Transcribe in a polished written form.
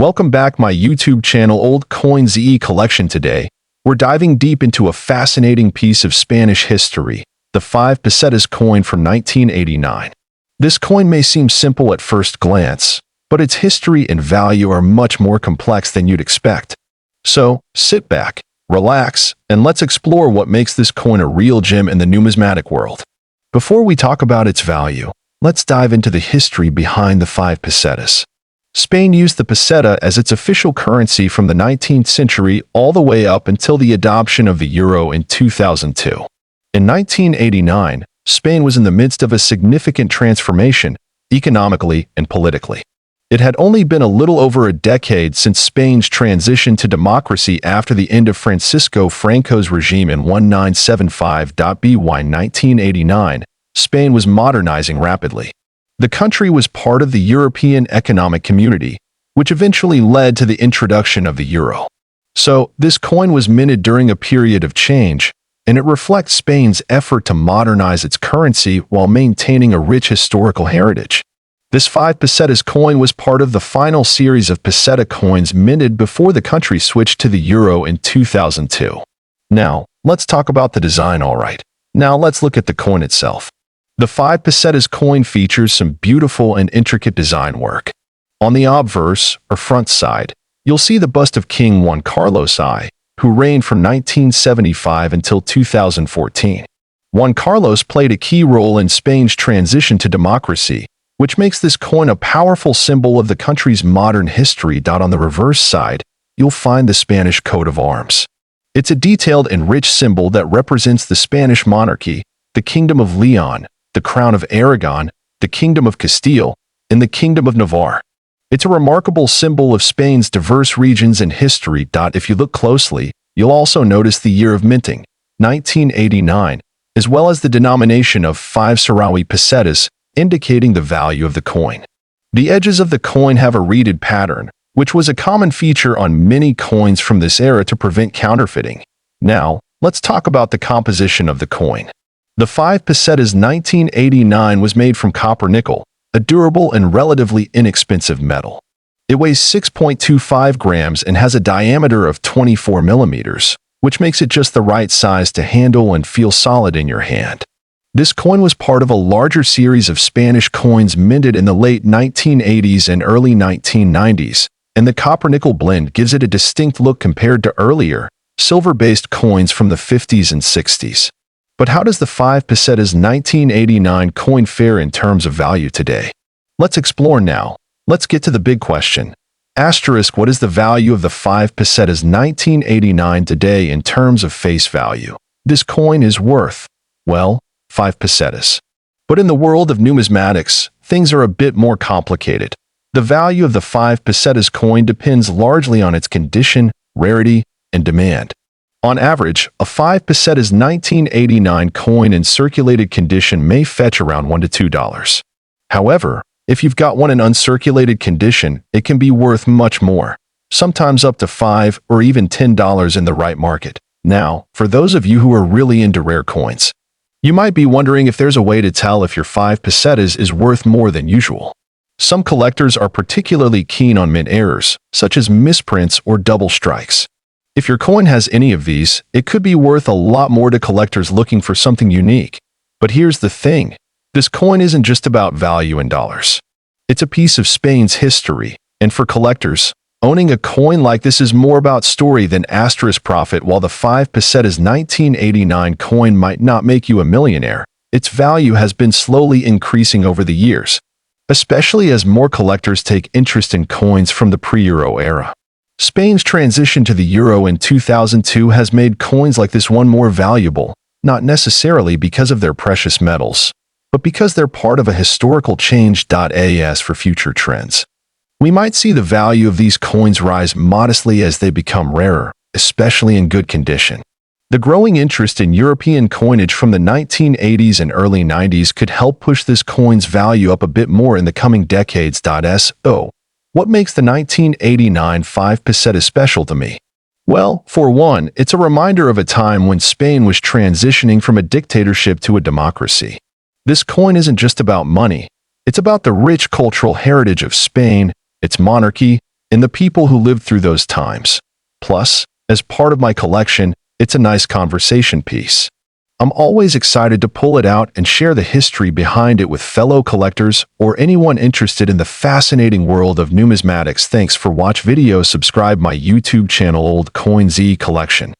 Welcome back my YouTube channel Old Coin ZE Collection. Today, we're diving deep into a fascinating piece of Spanish history, the 5 pesetas coin from 1989. This coin may seem simple at first glance, but its history and value are much more complex than you'd expect. So, sit back, relax, and let's explore what makes this coin a real gem in the numismatic world. Before we talk about its value, let's dive into the history behind the 5 pesetas. Spain used the peseta as its official currency from the 19th century all the way up until the adoption of the euro in 2002. In 1989, Spain was in the midst of a significant transformation, economically and politically. It had only been a little over a decade since Spain's transition to democracy after the end of Francisco Franco's regime in 1975. By 1989, Spain was modernizing rapidly. The country was part of the European Economic Community, which eventually led to the introduction of the euro. So, this coin was minted during a period of change, and it reflects Spain's effort to modernize its currency while maintaining a rich historical heritage. This 5 pesetas coin was part of the final series of peseta coins minted before the country switched to the euro in 2002. Now, let's talk about the design. Alright, now let's look at the coin itself. The 5 pesetas coin features some beautiful and intricate design work. On the obverse, or front side, you'll see the bust of King Juan Carlos I, who reigned from 1975 until 2014. Juan Carlos played a key role in Spain's transition to democracy, which makes this coin a powerful symbol of the country's modern history. On the reverse side, you'll find the Spanish coat of arms. It's a detailed and rich symbol that represents the Spanish monarchy, the Kingdom of Leon, the Crown of Aragon, the Kingdom of Castile, and the Kingdom of Navarre. It's a remarkable symbol of Spain's diverse regions and history. If you look closely, you'll also notice the year of minting, 1989, as well as the denomination of 5 Sahrawi pesetas, indicating the value of the coin. The edges of the coin have a reeded pattern, which was a common feature on many coins from this era to prevent counterfeiting. Now, let's talk about the composition of the coin. The 5 pesetas 1989 was made from copper nickel, a durable and relatively inexpensive metal. It weighs 6.25 grams and has a diameter of 24 millimeters, which makes it just the right size to handle and feel solid in your hand. This coin was part of a larger series of Spanish coins minted in the late 1980s and early 1990s, and the copper-nickel blend gives it a distinct look compared to earlier, silver-based coins from the 50s and 60s. But how does the 5 pesetas 1989 coin fare in terms of value today? Let's explore now. Let's get to the big question. What is the value of the 5 pesetas 1989 today in terms of face value? This coin is worth, well, 5 pesetas. But in the world of numismatics, things are a bit more complicated. The value of the 5 pesetas coin depends largely on its condition, rarity, and demand. On average, a 5 pesetas 1989 coin in circulated condition may fetch around $1 to $2. However, if you've got one in uncirculated condition, it can be worth much more, sometimes up to $5 or even $10 in the right market. Now, for those of you who are really into rare coins, you might be wondering if there's a way to tell if your 5 pesetas is worth more than usual. Some collectors are particularly keen on mint errors, such as misprints or double strikes. If your coin has any of these, it could be worth a lot more to collectors looking for something unique. But here's the thing. This coin isn't just about value in dollars. It's a piece of Spain's history, and for collectors, owning a coin like this is more about story than profit. While the 5 pesetas 1989 coin might not make you a millionaire, its value has been slowly increasing over the years, especially as more collectors take interest in coins from the pre-euro era. Spain's transition to the euro in 2002 has made coins like this one more valuable, not necessarily because of their precious metals, but because they're part of a historical change. As for future trends, we might see the value of these coins rise modestly as they become rarer, especially in good condition. The growing interest in European coinage from the 1980s and early 90s could help push this coin's value up a bit more in the coming decades. What makes the 1989 5 pesetas special to me? Well, for one, it's a reminder of a time when Spain was transitioning from a dictatorship to a democracy. This coin isn't just about money, it's about the rich cultural heritage of Spain, its monarchy, and the people who lived through those times. Plus, as part of my collection, it's a nice conversation piece. I'm always excited to pull it out and share the history behind it with fellow collectors or anyone interested in the fascinating world of numismatics. Thanks for watching video. Subscribe my YouTube channel Old Coin Z Collection.